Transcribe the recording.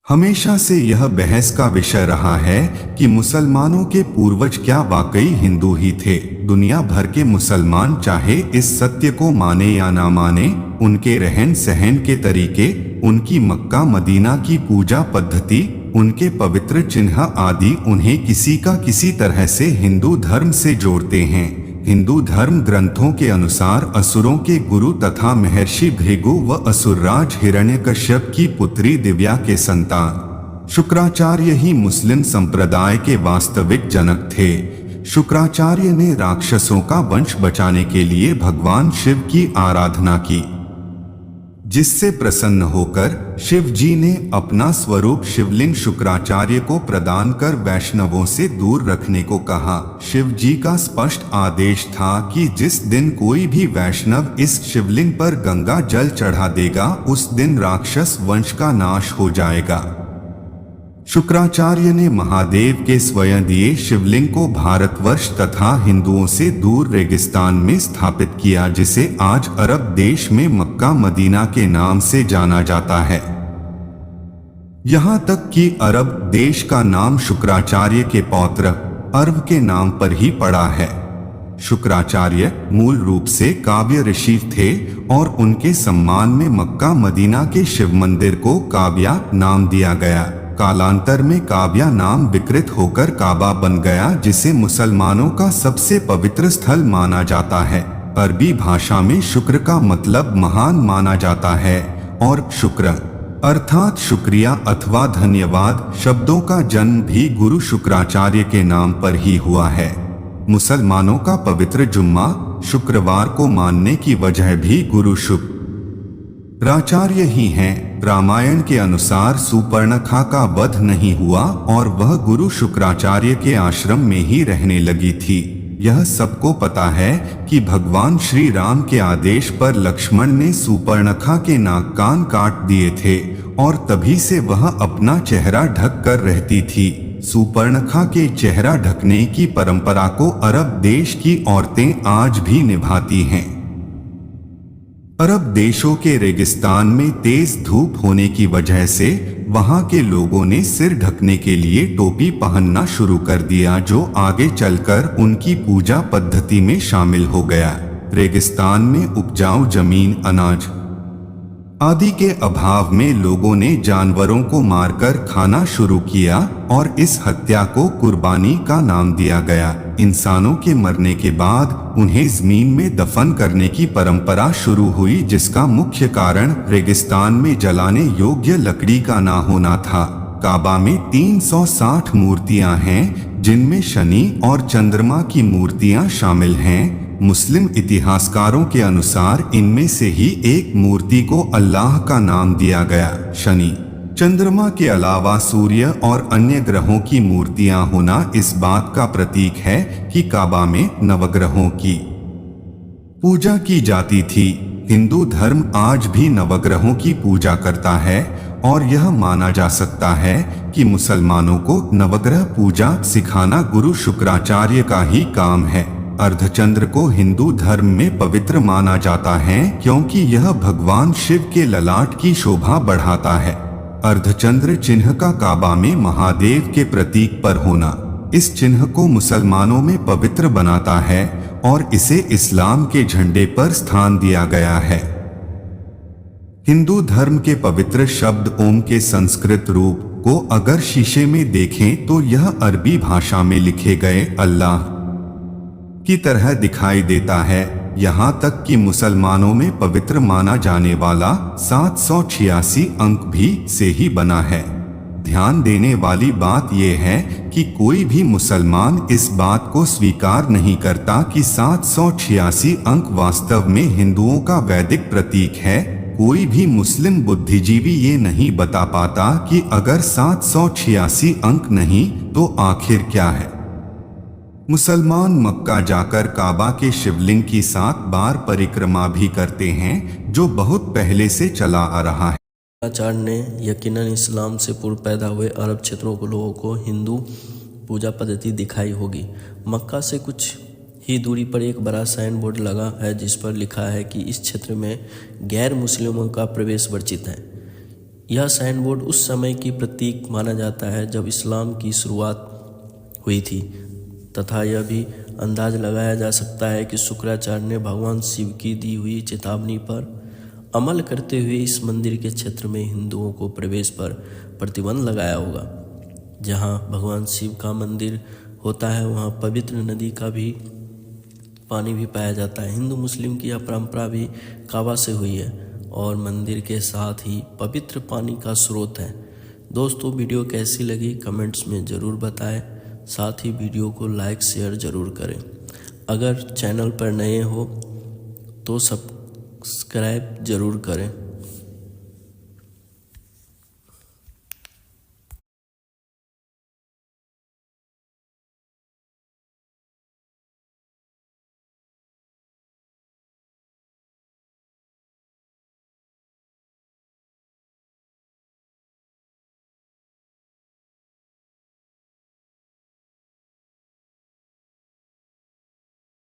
हमेशा से यह बहस का विषय रहा है कि मुसलमानों के पूर्वज क्या वाकई हिंदू ही थे। दुनिया भर के मुसलमान चाहे इस सत्य को माने या ना माने, उनके रहन सहन के तरीके, उनकी मक्का मदीना की पूजा पद्धति, उनके पवित्र चिन्ह आदि उन्हें किसी का किसी तरह से हिंदू धर्म से जोड़ते हैं। हिंदू धर्म ग्रंथों के अनुसार असुरों के गुरु तथा महर्षि भृगु व असुरराज हिरण्यकश्यप की पुत्री दिव्या के संतान शुक्राचार्य ही मुस्लिम संप्रदाय के वास्तविक जनक थे। शुक्राचार्य ने राक्षसों का वंश बचाने के लिए भगवान शिव की आराधना की, जिससे प्रसन्न होकर शिव जी ने अपना स्वरूप शिवलिंग शुक्राचार्य को प्रदान कर वैष्णवों से दूर रखने को कहा। शिव जी का स्पष्ट आदेश था कि जिस दिन कोई भी वैष्णव इस शिवलिंग पर गंगा जल चढ़ा देगा, उस दिन राक्षस वंश का नाश हो जाएगा। शुक्राचार्य ने महादेव के स्वयं दिए शिवलिंग को भारतवर्ष तथा हिंदुओं से दूर रेगिस्तान में स्थापित किया, जिसे आज अरब देश में मक्का मदीना के नाम से जाना जाता है। यहाँ तक कि अरब देश का नाम शुक्राचार्य के पौत्र अर्व के नाम पर ही पड़ा है। शुक्राचार्य मूल रूप से काव्य ऋषि थे और उनके सम्मान में मक्का मदीना के शिव मंदिर को काव्या नाम दिया गया। कालांतर में काव्या नाम विकृत होकर काबा बन गया, जिसे मुसलमानों का सबसे पवित्र स्थल माना जाता है। अरबी भाषा में शुक्र का मतलब महान माना जाता है और शुक्र अर्थात शुक्रिया अथवा धन्यवाद शब्दों का जन्म भी गुरु शुक्राचार्य के नाम पर ही हुआ है। मुसलमानों का पवित्र जुम्मा शुक्रवार को मानने की वजह भी गुरु शुक्राचार्य ही हैं। रामायण के अनुसार सुपर्णखा का वध नहीं हुआ और वह गुरु शुक्राचार्य के आश्रम में ही रहने लगी थी। यह सबको पता है कि भगवान श्री राम के आदेश पर लक्ष्मण ने सुपर्णखा के नाक कान काट दिए थे और तभी से वह अपना चेहरा ढक कर रहती थी। सुपर्णखा के चेहरा ढकने की परंपरा को अरब देश की औरतें आज भी निभाती हैं। अरब देशों के रेगिस्तान में तेज धूप होने की वजह से वहां के लोगों ने सिर ढकने के लिए टोपी पहनना शुरू कर दिया, जो आगे चलकर उनकी पूजा पद्धति में शामिल हो गया। रेगिस्तान में उपजाऊ जमीन, अनाज आदि के अभाव में लोगों ने जानवरों को मारकर खाना शुरू किया और इस हत्या को कुर्बानी का नाम दिया गया। इंसानों के मरने के बाद उन्हें जमीन में दफन करने की परंपरा शुरू हुई, जिसका मुख्य कारण रेगिस्तान में जलाने योग्य लकड़ी का ना होना था। काबा में 360 मूर्तियां हैं, जिनमें शनि और चंद्रमा की मूर्तियां शामिल हैं। मुस्लिम इतिहासकारों के अनुसार इनमें से ही एक मूर्ति को अल्लाह का नाम दिया गया। शनि चंद्रमा के अलावा सूर्य और अन्य ग्रहों की मूर्तियां होना इस बात का प्रतीक है कि काबा में नवग्रहों की पूजा की जाती थी। हिंदू धर्म आज भी नवग्रहों की पूजा करता है और यह माना जा सकता है कि मुसलमानों को नवग्रह पूजा सिखाना गुरु शुक्राचार्य का ही काम है। अर्धचंद्र को हिंदू धर्म में पवित्र माना जाता है क्योंकि यह भगवान शिव के ललाट की शोभा बढ़ाता है। अर्धचंद्र चिन्ह का काबा में महादेव के प्रतीक पर होना इस चिन्ह को मुसलमानों में पवित्र बनाता है और इसे इस्लाम के झंडे पर स्थान दिया गया है। हिंदू धर्म के पवित्र शब्द ओम के संस्कृत रूप को अगर शीशे में देखें तो यह अरबी भाषा में लिखे गए अल्लाह की तरह दिखाई देता है। यहाँ तक कि मुसलमानों में पवित्र माना जाने वाला 786 अंक भी से ही बना है। ध्यान देने वाली बात यह है कि कोई भी मुसलमान इस बात को स्वीकार नहीं करता कि 786 अंक वास्तव में हिंदुओं का वैदिक प्रतीक है। कोई भी मुस्लिम बुद्धिजीवी ये नहीं बता पाता कि अगर 786 अंक नहीं तो आखिर क्या है। मुसलमान मक्का जाकर काबा के शिवलिंग की 7 बार परिक्रमा भी करते हैं, जो बहुत पहले से चला आ रहा है। आचार्य ने यकीनन इस्लाम से पूर्व पैदा हुए अरब क्षेत्रों के लोगों को हिंदू पूजा पद्धति दिखाई होगी। मक्का से कुछ ही दूरी पर एक बड़ा साइन बोर्ड लगा है जिस पर लिखा है कि इस क्षेत्र में गैर मुस्लिमों का प्रवेश वर्जित है। यह साइन बोर्ड उस समय की प्रतीक माना जाता है जब इस्लाम की शुरुआत हुई थी, तथा यह भी अंदाज लगाया जा सकता है कि शुक्राचार्य ने भगवान शिव की दी हुई चेतावनी पर अमल करते हुए इस मंदिर के क्षेत्र में हिंदुओं को प्रवेश पर प्रतिबंध लगाया होगा। जहां भगवान शिव का मंदिर होता है वहां पवित्र नदी का भी पानी भी पाया जाता है। हिंदू मुस्लिम की यह परंपरा भी काबा से हुई है और मंदिर के साथ ही पवित्र पानी का स्रोत है। दोस्तों, वीडियो कैसी लगी कमेंट्स में ज़रूर बताएं। साथ ही वीडियो को लाइक शेयर ज़रूर करें। अगर चैनल पर नए हो तो सब्सक्राइब ज़रूर करें।